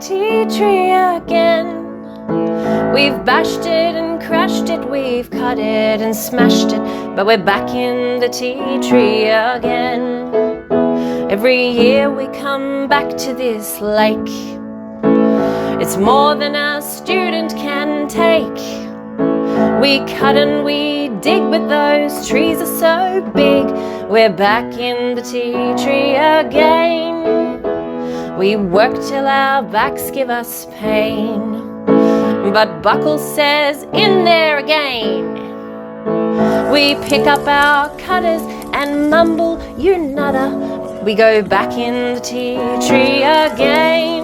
tea tree again. We've bashed it and crashed it, we've cut it and smashed it, but we're back in the tea tree again. Every year we come back to this lake. It's more than a student can take. We cut and we dig, but those trees are so big. We're back in the tea tree again. We work till our backs give us pain, but Buckle says, in there again. We pick up our cutters and mumble, you nutter. We go back in the tea tree again.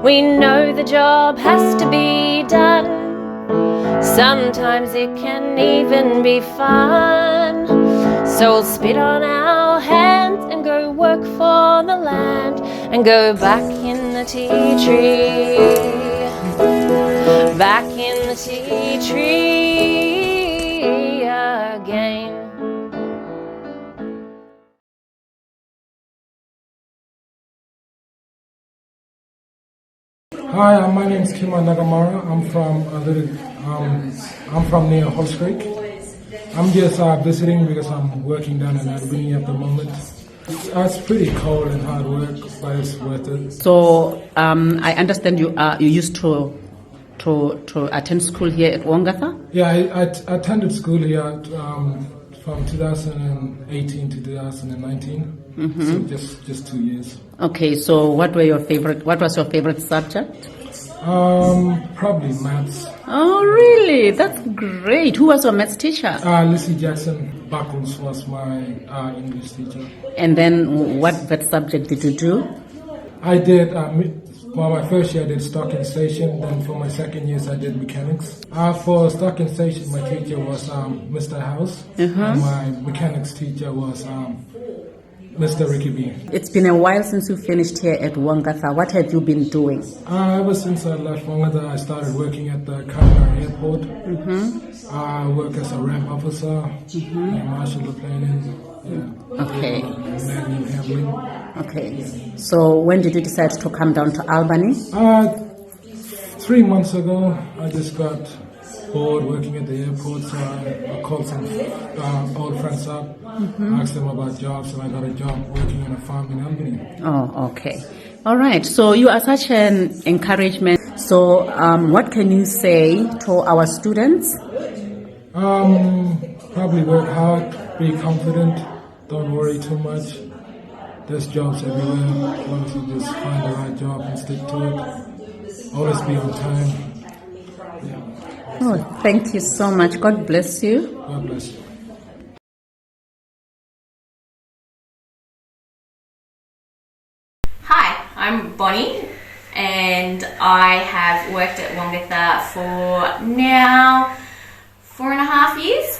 We know the job has to be done. Sometimes it can even be fun. So we'll spit on our hands and go work for the land and go back in the tea tree. Back in the tea tree again. Hi, my name is Kima Nagamara. I'm from near Halls Creek. I'm just visiting because I'm working down in Albany at the moment. It's pretty cold and hard work, but it's worth it. So I understand you used to attend school here at Wongutha? Yeah, I attended school here from 2018 to 2019. So just 2 years. Okay, so what was your favorite subject? Probably maths. Oh, really? That's great. Who was your maths teacher? Lizzie Jackson Buckles was my English teacher. And then what subject did you do? I did, my first year I did stocking station, then for my second year I did mechanics. For stocking station, my teacher was Mr. House, and my mechanics teacher was Mr. Ricky B. It's been a while since you finished here at Wongutha. What have you been doing? Ever since I left Wongutha, I started working at the Kaimara Airport. I work as a ramp officer, marshal the planning. Okay. Manual handling. Okay. So when did you decide to come down to Albany? 3 months ago, I just got bored working at the airport, so I called some old friends up, asked them about jobs, and I got a job working on a farm in Albany. Oh, okay. All right. So you are such an encouragement. So what can you say to our students? Probably work hard, be confident, don't worry too much. There's jobs everywhere, as long as you just find the right job and stick to it. Always be on time. Yeah. Oh, thank you so much. God bless you. God bless you. Hi, I'm Bonnie and I have worked at Wongutha for now 4.5 years.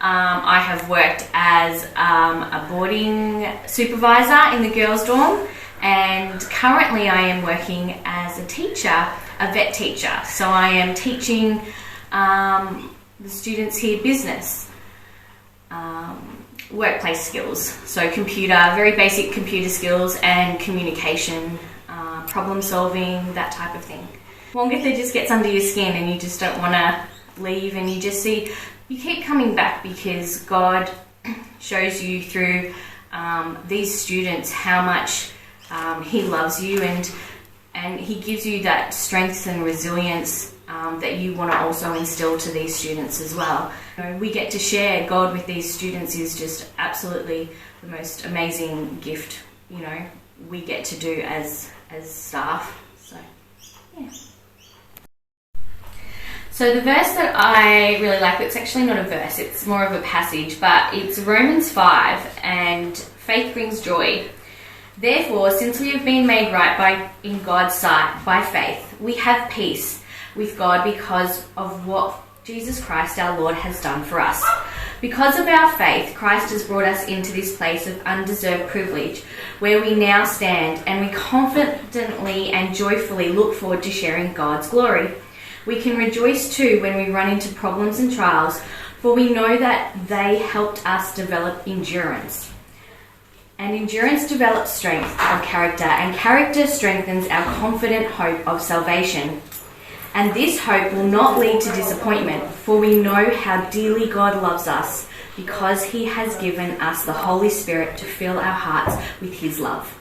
I have worked as a boarding supervisor in the girls' dorm, and currently I am working as a teacher, a vet teacher. So I am teaching the students here business, workplace skills, so very basic computer skills and communication, problem solving, that type of thing. Wongutha just gets under your skin and you just don't want to leave, and you keep coming back because God shows you through these students how much He loves you, and He gives you that strength and resilience that you want to also instill to these students as well. We get to share God with these students is just absolutely the most amazing gift, we get to do as staff. So, yeah. So the verse that I really like, it's actually not a verse, it's more of a passage, but it's Romans 5, and Faith brings joy. Therefore, since we have been made right in God's sight by faith, we have peace with God because of what Jesus Christ our Lord has done for us. Because of our faith, Christ has brought us into this place of undeserved privilege where we now stand, and we confidently and joyfully look forward to sharing God's glory. We can rejoice too when we run into problems and trials, for we know that they helped us develop endurance. And endurance develops strength of character, and character strengthens our confident hope of salvation. And this hope will not lead to disappointment, for we know how dearly God loves us, because he has given us the Holy Spirit to fill our hearts with his love.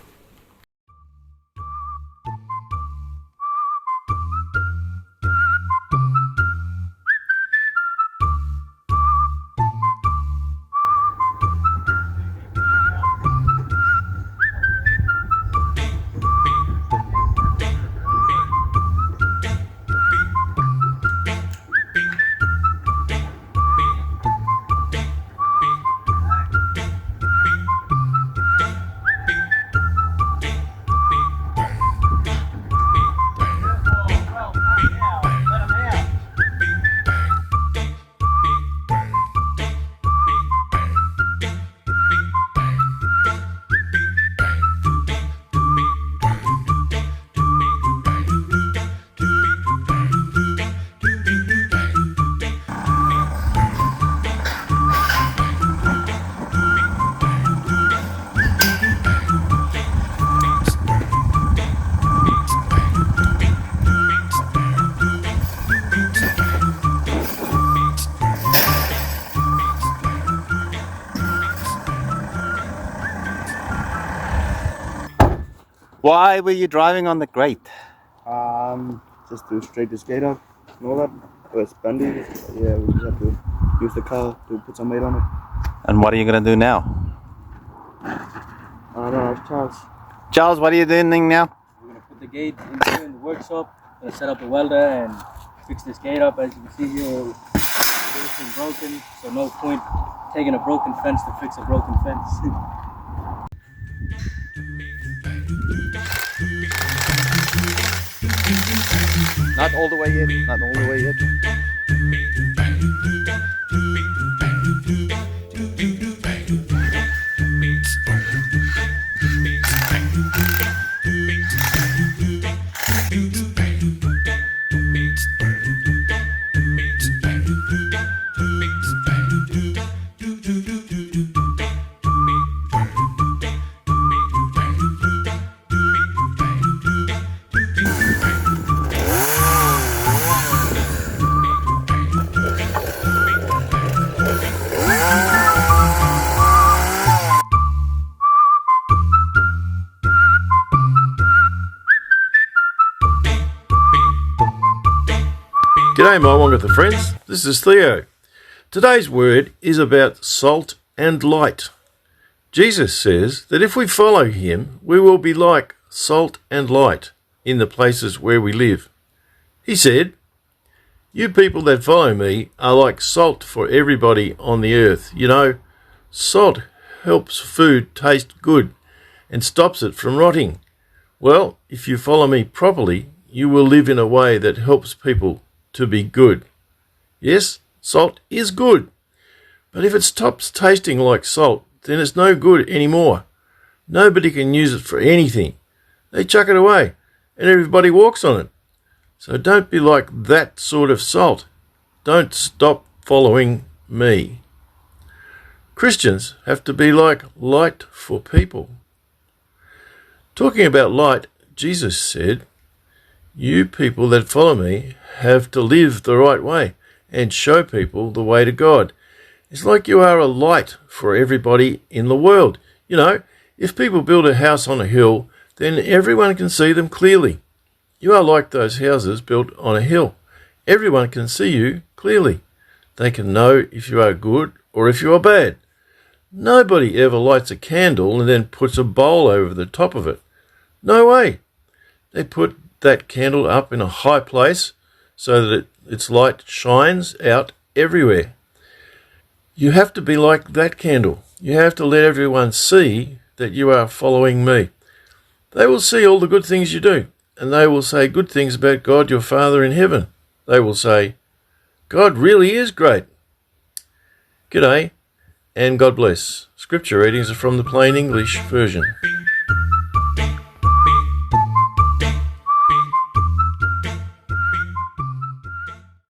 Why were you driving on the grate? Just to straight the skate up and all that. It was bendy. Yeah, we just have to use the car to put some weight on it. And what are you going to do now? I don't know, it's Charles. Charles, what are you doing now? We're going to put the gate in here in the workshop. We're going to set up the welder and fix this gate up. As you can see here, everything broken, so no point taking a broken fence to fix a broken fence. Not all the way yet, not all the way yet. G'day my Wongutha friends, this is Theo. Today's word is about salt and light. Jesus says that if we follow him, we will be like salt and light in the places where we live. He said, "You people that follow me are like salt for everybody on the earth." You know, salt helps food taste good and stops it from rotting. Well, if you follow me properly, you will live in a way that helps people to be good. Yes, salt is good, but if it stops tasting like salt, then it's no good anymore. Nobody can use it for anything. They chuck it away, and everybody walks on it. So don't be like that sort of salt. Don't stop following me. Christians have to be like light for people. Talking about light, Jesus said, "You people that follow me have to live the right way and show people the way to God." It's like you are a light for everybody in the world. You know, if people build a house on a hill, then everyone can see them clearly. You are like those houses built on a hill. Everyone can see you clearly. They can know if you are good or if you are bad. Nobody ever lights a candle and then puts a bowl over the top of it. No way. They put that candle up in a high place so that its light shines out everywhere. You have to be like that candle. You have to let everyone see that you are following me. They will see all the good things you do, and they will say good things about God your Father in heaven. They will say, God really is great. G'day, and God bless. Scripture readings are from the Plain English Version.